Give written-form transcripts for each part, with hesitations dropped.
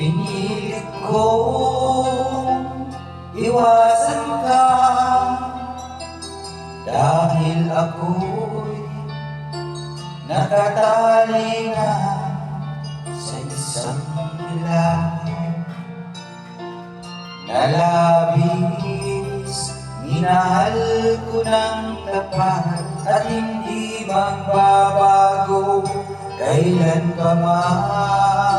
Pinilit kong iwasan ka dahil ako'y nakatali na sa isang bilay na labis. Minahal ko ng tapat at hindi magbabago kailan pa man.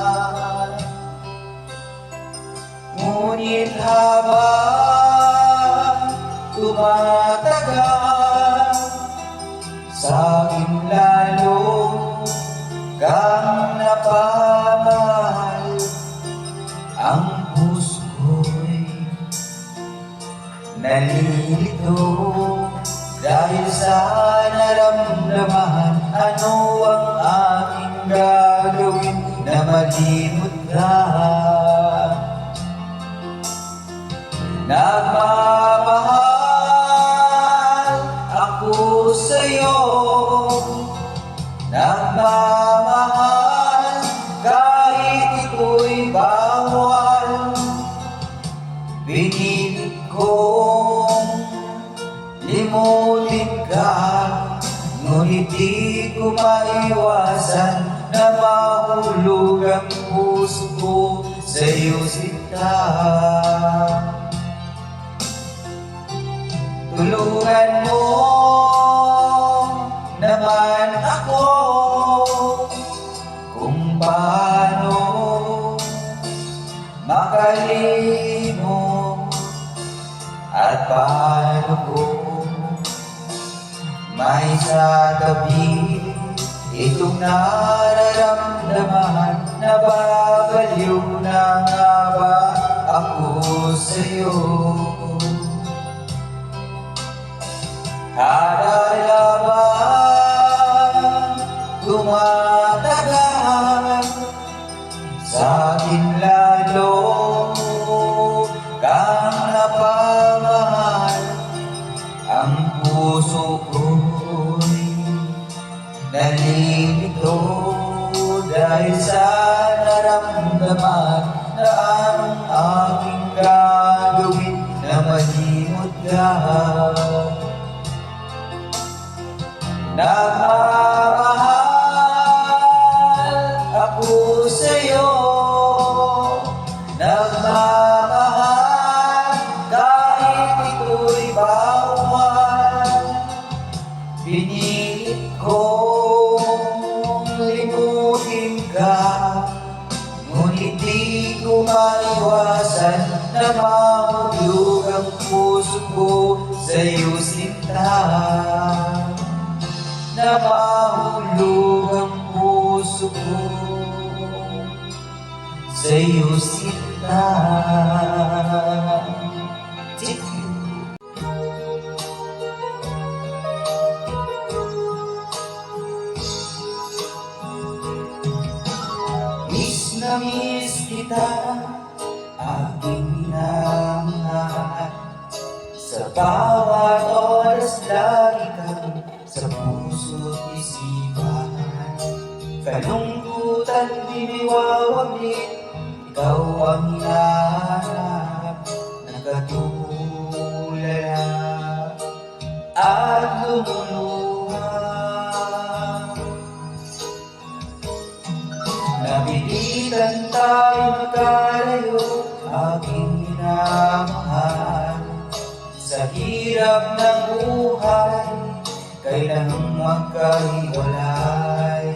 Ngunit habang tumatagal, sa akin lalo kang napamahal. Ang puso ko'y nalilito dahil sa naramdaman. Ano ang aking gagawin na malimot ka? Nagmamahal ako sa'yo, nagmamahal kahit ito'y bawal. Pinilit kong limutin ka, ngunit di ko maiwasan na mahulog ang puso ko sa'yo sinta. Tulungan mo naman ako kung paano makalimot at paano ko may satabi itong nararamdaman. Nababaliw na nga ba ako sa'yo? Kada laban tumatagal, sa akin lalo kang napamahal. Ang puso ko'y nalilito dahil sa naramdaman. Na anong aking gagawin na malimot ka? Nagmamahal ako sa'yo, nagmamahal kahit ito'y bawal. Pinilit kong limutin ka, ngunit di ko maiwasan na mahulog ang puso ko sa'yo sinta. Na mahulog ang puso ko sa'yo sinta. Miss na miss kita, aking minamahal. Sa bawat oras lagi kang sa puso't isipan. Kalungkutan diniwawaglit, ikaw ang hinahanap. Nakatulala at lumuluha. Napilitan tayo magkalayo, aking minamahal. Sa hirap ng buhay, kailangang magkahiwalay.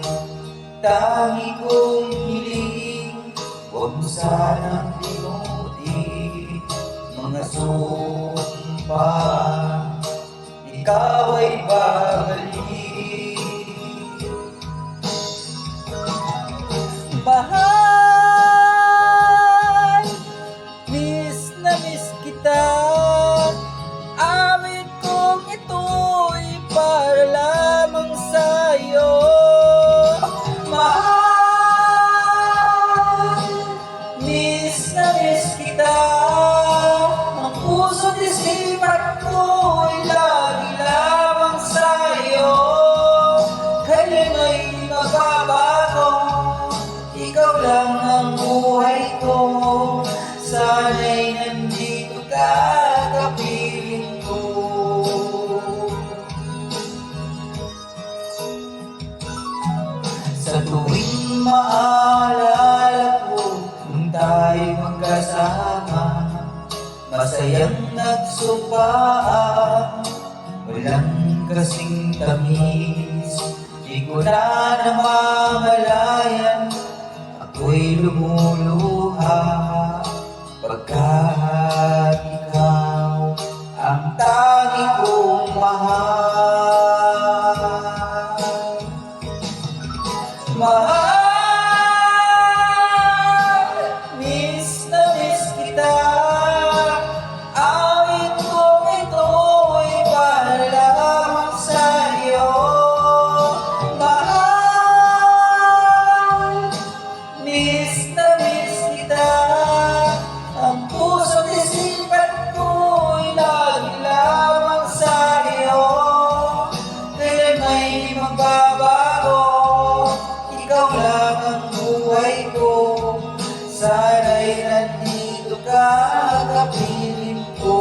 Tangi kong hiling, huwag mo sanang limutin mga sumpa, ikaw ay babalik. Mahal, miss na miss kita. Amin kong ito'y para lamang sa'yo. Mahal, miss na miss kita. Ang puso't isipan ko'y lagi lamang sa'yo. nagsumpaan, walang kasing tamis. Di ko na namamalayan, ako'y lumuluha pagkat ikaw ang tangi kong mahal. Mahal, miss na miss kita. Awit kong ito'y para lamang sa'yo. Mahal, miss na miss kita. Ang puso't isipan ko'y lagi lamang sa'yo. Kaya may magbabago, ikaw lang ang buhay ko. Sana'y nandito ka, kapiling ko.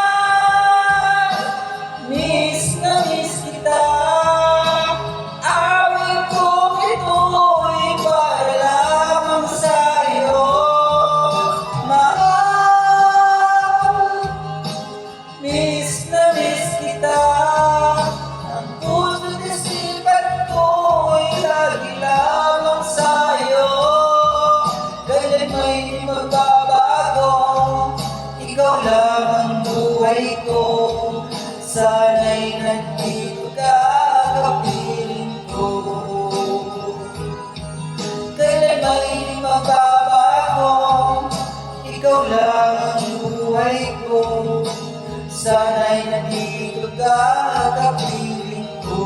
Mahal, miss na miss kita. Awit kong ito'y para lamang sa'yo. Mahal, miss na miss kita. Ang puso't isipan ko'y lagi lamang sa'yo. Kailan may magbabago, ikaw lang ang buhay ko. Sana'y nandito ka, kapiling ko. Kailan may magbabago, ikaw lang ang buhay ko. Sana'y nandito ka, kapiling ko.